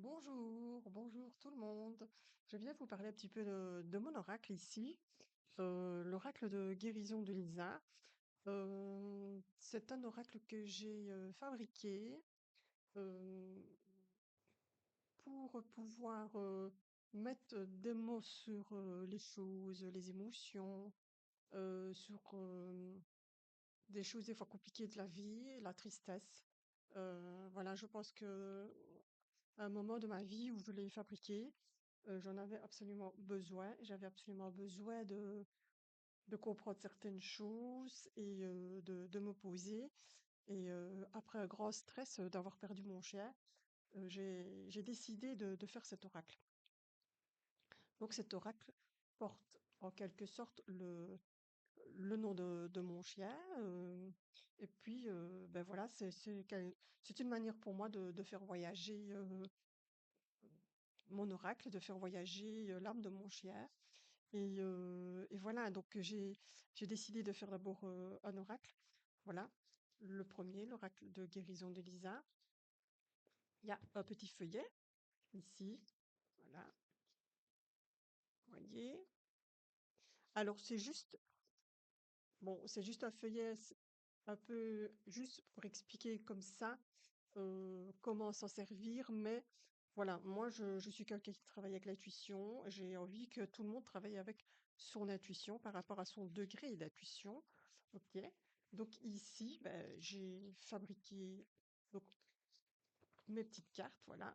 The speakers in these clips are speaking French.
Bonjour, bonjour tout le monde. Je viens vous parler un petit peu de mon oracle ici, l'oracle de guérison de Lisa. C'est un oracle que j'ai fabriqué euh, pour pouvoir mettre des mots sur les choses, les émotions, sur des choses des fois compliquées de la vie, la tristesse. Voilà, je pense que à un moment de ma vie où je l'ai fabriqué, j'en avais absolument besoin. J'avais absolument besoin de comprendre certaines choses et de me poser. Et après un grand stress d'avoir perdu mon chien, j'ai décidé de faire cet oracle. Donc cet oracle porte en quelque sorte le nom de mon chien. Et puis, ben voilà, c'est une manière pour moi de faire voyager mon oracle, de faire voyager l'âme de mon chien. Et voilà, donc j'ai décidé de faire d'abord un oracle. Voilà, le premier, l'oracle de guérison de Lisa. Il y a un petit feuillet ici. Voilà, vous voyez. Alors c'est juste, bon, c'est juste un feuillet, c'est un peu juste pour expliquer comme ça comment s'en servir, mais voilà, moi je suis quelqu'un qui travaille avec l'intuition. J'ai envie que tout le monde travaille avec son intuition par rapport à son degré d'intuition. Ok. Donc ici, ben, j'ai fabriqué donc, mes petites cartes, voilà,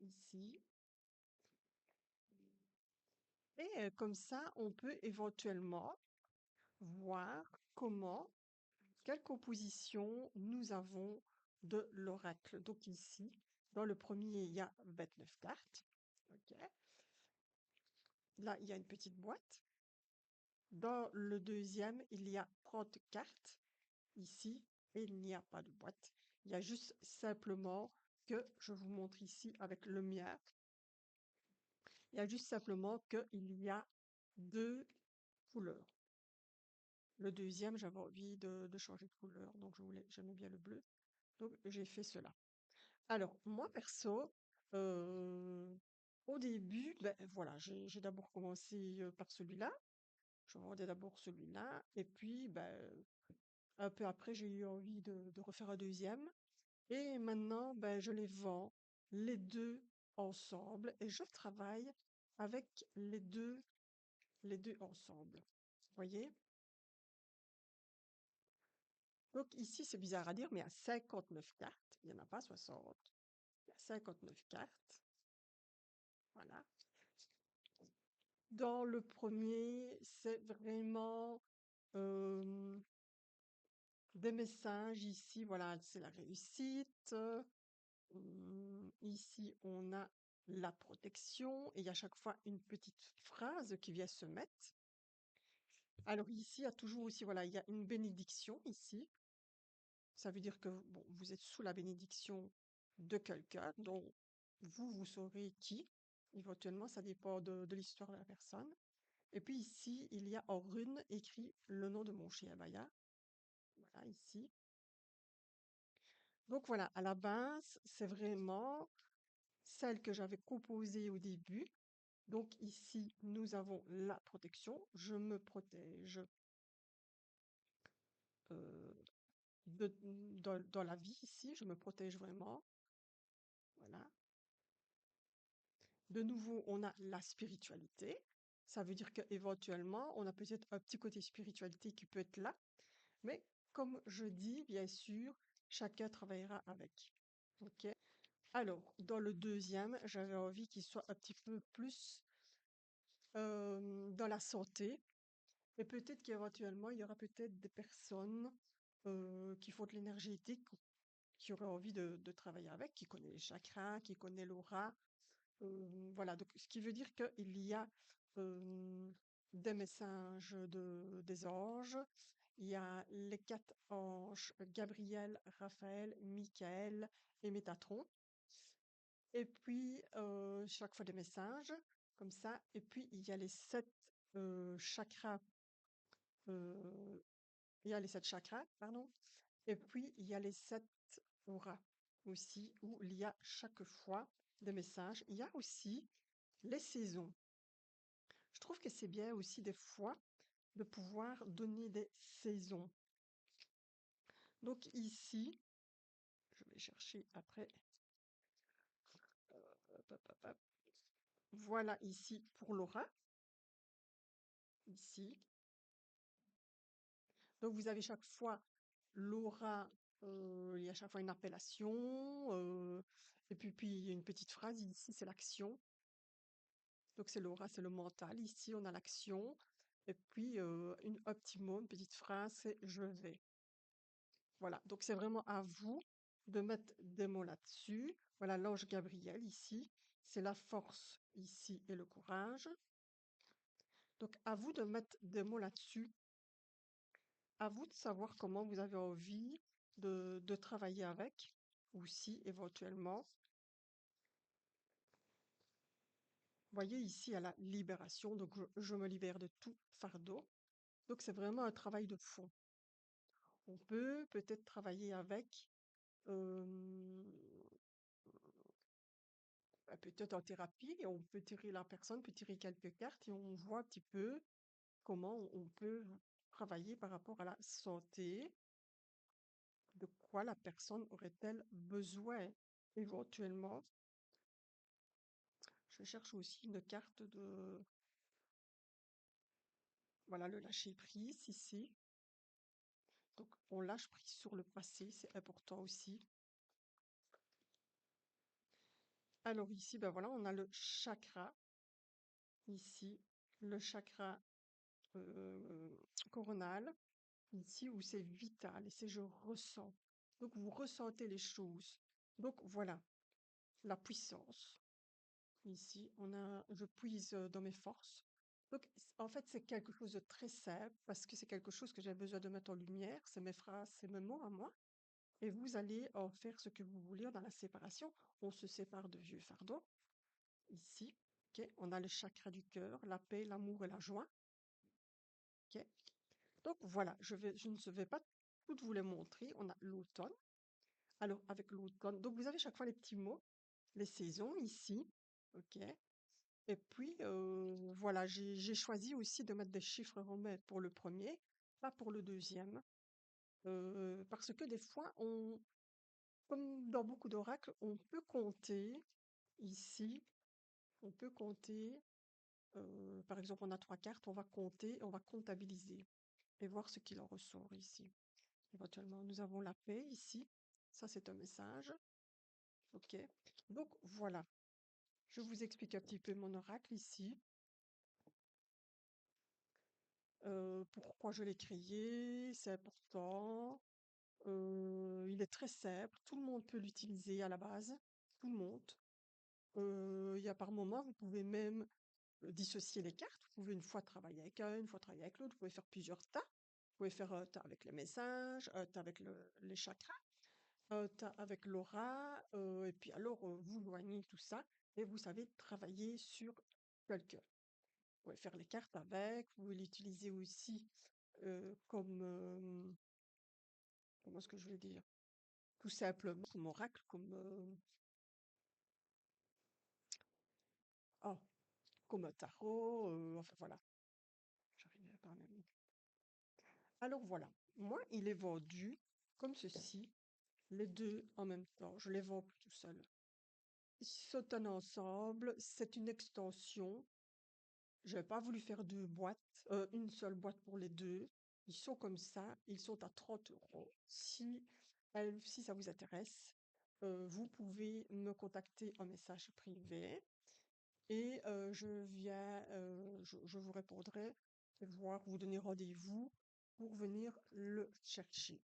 ici. Et comme ça, on peut éventuellement voir comment, quelle composition nous avons de l'oracle. Donc ici, dans le premier, il y a 29 cartes. Ok. Là, il y a une petite boîte. Dans le deuxième, il y a 30 cartes. Ici, et il n'y a pas de boîte. Il y a juste simplement que je vous montre ici avec le mien. Il y a juste simplement qu'il y a deux couleurs. Le deuxième, j'avais envie de changer de couleur, donc j'aimais bien le bleu. Donc j'ai fait cela. Alors, moi perso, euh, au début, ben voilà, j'ai d'abord commencé par celui-là. Je vendais d'abord celui-là, et puis ben, un peu après, j'ai eu envie de refaire un deuxième. Et maintenant, ben, je les vends les deux ensemble et je travaille avec les deux ensemble. Vous voyez? Donc ici, c'est bizarre à dire, mais il y a 59 cartes. Il n'y en a pas 60. Il y a 59 cartes. Voilà. Dans le premier, c'est vraiment euh, des messages. Ici, voilà, c'est la réussite. Ici, on a la protection et il y a à chaque fois une petite phrase qui vient se mettre. Alors ici, il y a toujours aussi, voilà, il y a une bénédiction ici. Ça veut dire que bon, vous êtes sous la bénédiction de quelqu'un dont vous saurez qui. Éventuellement, ça dépend de l'histoire de la personne. Et puis ici, il y a en rune écrit le nom de mon chien Maya. Voilà, ici. Donc voilà, à la base, c'est vraiment celle que j'avais composée au début. Donc ici, nous avons la protection. Je me protège euh, dans la vie ici. Je me protège vraiment. Voilà. De nouveau, on a la spiritualité. Ça veut dire qu'éventuellement, on a peut-être un petit côté spiritualité qui peut être là. Mais comme je dis, bien sûr, chacun travaillera avec. Ok. Alors, dans le deuxième, j'avais envie qu'il soit un petit peu plus dans la santé. Et peut-être qu'éventuellement, il y aura peut-être des personnes qui font de l'énergétique, qui auraient envie de travailler avec, qui connaissent les chakras, qui connaissent l'aura. Voilà, donc ce qui veut dire qu'il y a euh, des messages des anges. Il y a les quatre anges, Gabriel, Raphaël, Michael et Métatron. Et puis, chaque fois des messages, comme ça. Et puis, il y a les sept chakras. euh, il y a les sept chakras, pardon. Et puis, il y a les sept auras. aussi, où il y a chaque fois des messages. Il y a aussi les saisons. Je trouve que c'est bien aussi des fois de pouvoir donner des saisons. Donc ici, je vais chercher après. Hop, hop, hop, hop. Voilà ici pour Laura. Ici. Donc vous avez chaque fois Laura, il y a chaque fois une appellation, et puis il y a une petite phrase, ici c'est l'action. Donc c'est Laura, c'est le mental. Ici on a l'action. Et puis un petit mot, une petite phrase, c'est je vais. Voilà, donc c'est vraiment à vous de mettre des mots là-dessus. Voilà, l'ange Gabriel ici, c'est la force ici et le courage. Donc à vous de mettre des mots là-dessus. À vous de savoir comment vous avez envie de travailler avec, ou si éventuellement. Vous voyez ici à la libération, donc je me libère de tout fardeau. Donc c'est vraiment un travail de fond. On peut peut-être travailler avec, euh, peut-être en thérapie, et on peut tirer, la personne peut tirer quelques cartes et on voit un petit peu comment on peut travailler par rapport à la santé, de quoi la personne aurait-elle besoin éventuellement. Je cherche aussi une carte de, voilà, le lâcher prise ici. Donc, on lâche prise sur le passé, c'est important aussi. Alors ici, ben voilà, on a le chakra. Ici, le chakra euh, coronal. Ici, où c'est vital et c'est je ressens. Donc, vous ressentez les choses. Donc, voilà, la puissance. Ici, je puise dans mes forces. Donc, en fait, c'est quelque chose de très simple parce que c'est quelque chose que j'ai besoin de mettre en lumière. C'est mes phrases, c'est mes mots à moi. Et vous allez en faire ce que vous voulez dans la séparation. On se sépare de vieux fardeaux. Ici, ok. On a le chakra du cœur, la paix, l'amour et la joie. Ok. Donc voilà, je ne vais pas toutes vous les montrer. On a l'automne. Alors avec l'automne, donc vous avez chaque fois les petits mots, les saisons ici. Ok. Et puis, voilà, j'ai choisi aussi de mettre des chiffres romains pour le premier, pas pour le deuxième, parce que des fois, comme dans beaucoup d'oracles, on peut compter ici, on peut compter, par exemple, on a 3 cartes, on va compter, on va comptabiliser et voir ce qu'il en ressort ici. Éventuellement, nous avons la paix ici, ça c'est un message, ok. Donc voilà, je vous explique un petit peu mon oracle ici. Pourquoi je l'ai créé, c'est important. Il est très simple, tout le monde peut l'utiliser à la base, tout le monde. Il y a par moment, vous pouvez même dissocier les cartes. Vous pouvez une fois travailler avec un, une fois travailler avec l'autre. Vous pouvez faire plusieurs tas. Vous pouvez faire un tas avec les messages, un tas avec les chakras, un tas avec l'aura. Et puis alors, vous joignez tout ça et vous savez travailler sur quelqu'un. Vous pouvez faire les cartes avec. Vous pouvez l'utiliser aussi comme, comment est-ce que je vais dire? Tout simplement comme oracle, comme, oh, comme un tarot, enfin voilà. J'arrive à parler. Alors voilà, moi il est vendu comme ceci, les deux en même temps. Je les vends plus tout seul. Ils sont un ensemble, c'est une extension. Je n'ai pas voulu faire deux boîtes, une seule boîte pour les deux. Ils sont comme ça, ils sont à 30 €. Si ça vous intéresse, vous pouvez me contacter en message privé et je vous répondrai et voir, vous donner rendez-vous pour venir le chercher.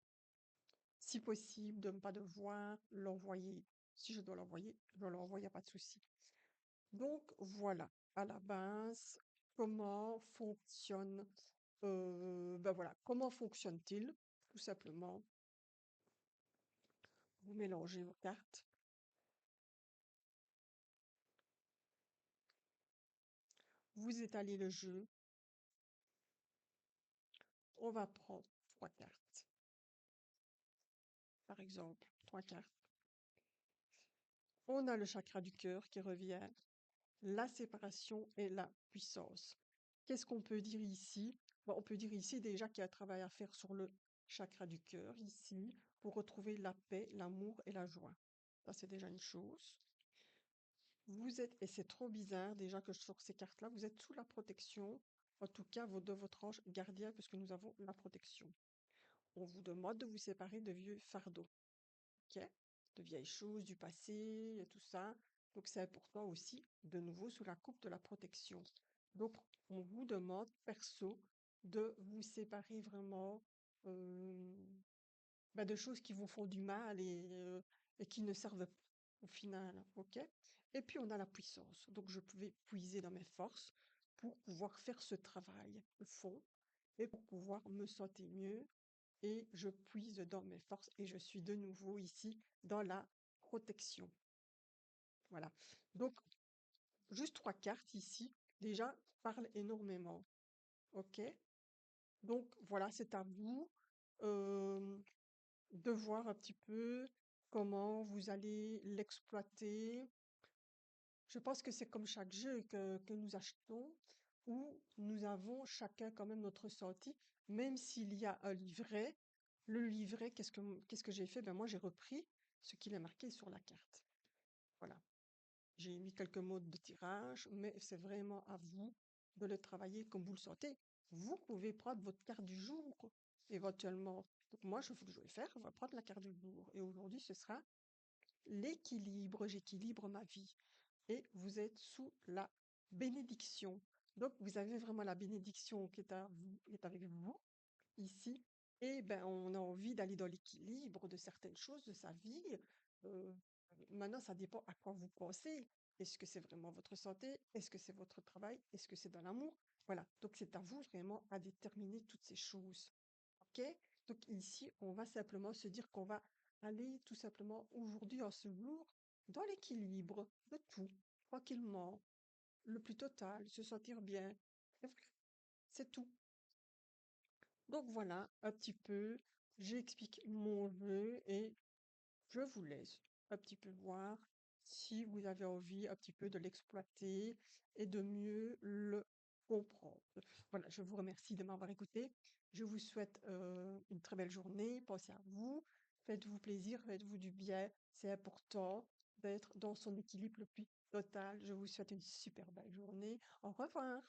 Si possible, de ne pas devoir l'envoyer. Si je dois l'envoyer, je l'envoie, il n'y a pas de souci. Donc voilà, à la base, comment fonctionne, ben voilà, comment fonctionne-t-il? Tout simplement, vous mélangez vos cartes, vous étalez le jeu, on va prendre 3 cartes, par exemple, 3 cartes. On a le chakra du cœur qui revient, la séparation et la puissance. Qu'est-ce qu'on peut dire ici? Bon, on peut dire ici déjà qu'il y a un travail à faire sur le chakra du cœur, ici, pour retrouver la paix, l'amour et la joie. Ça, c'est déjà une chose. Vous êtes, et c'est trop bizarre déjà que je sors ces cartes-là, vous êtes sous la protection, en tout cas de votre ange gardien, puisque nous avons la protection. On vous demande de vous séparer de vieux fardeaux, ok? De vieilles choses du passé et tout ça. Donc c'est important aussi, de nouveau, sous la coupe de la protection. Donc on vous demande, perso, de vous séparer vraiment euh, de choses qui vous font du mal et qui ne servent pas au final, ok? Et puis on a la puissance. Donc je pouvais puiser dans mes forces pour pouvoir faire ce travail au fond et pour pouvoir me sentir mieux. Et je puise dans mes forces et je suis de nouveau ici dans la protection. Voilà. Donc juste trois cartes ici déjà parlent énormément, ok? Donc voilà, c'est à vous. euh, de voir un petit peu comment vous allez l'exploiter. Je pense que c'est comme chaque jeu que nous achetons, où nous avons chacun quand même notre ressenti, même s'il y a un livret. Le livret, qu'est-ce que j'ai fait? Ben moi, j'ai repris ce qu'il est marqué sur la carte. Voilà. J'ai mis quelques mots de tirage, mais c'est vraiment à vous de le travailler comme vous le sentez. Vous pouvez prendre votre carte du jour, éventuellement. Donc moi, je vais faire, on va prendre la carte du jour. Et aujourd'hui, ce sera l'équilibre. J'équilibre ma vie. Et vous êtes sous la bénédiction. Donc vous avez vraiment la bénédiction qui est, qui est avec vous ici. Et ben, on a envie d'aller dans l'équilibre de certaines choses de sa vie. Euh, Maintenant, ça dépend à quoi vous pensez. Est-ce que c'est vraiment votre santé? Est-ce que c'est votre travail? Est-ce que c'est dans l'amour? Voilà. Donc, c'est à vous vraiment à déterminer toutes ces choses. OK? Donc, ici, on va simplement se dire qu'on va aller tout simplement aujourd'hui, en ce jour, dans l'équilibre de tout, tranquillement, le plus total, se sentir bien. Et voilà, c'est tout. Donc voilà, un petit peu, j'explique mon jeu et je vous laisse un petit peu voir si vous avez envie un petit peu de l'exploiter et de mieux le comprendre. Voilà, je vous remercie de m'avoir écouté. Je vous souhaite une très belle journée. Pensez à vous, faites-vous plaisir, faites-vous du bien. C'est important d'être dans son équilibre le plus total. Je vous souhaite une super belle journée. Au revoir.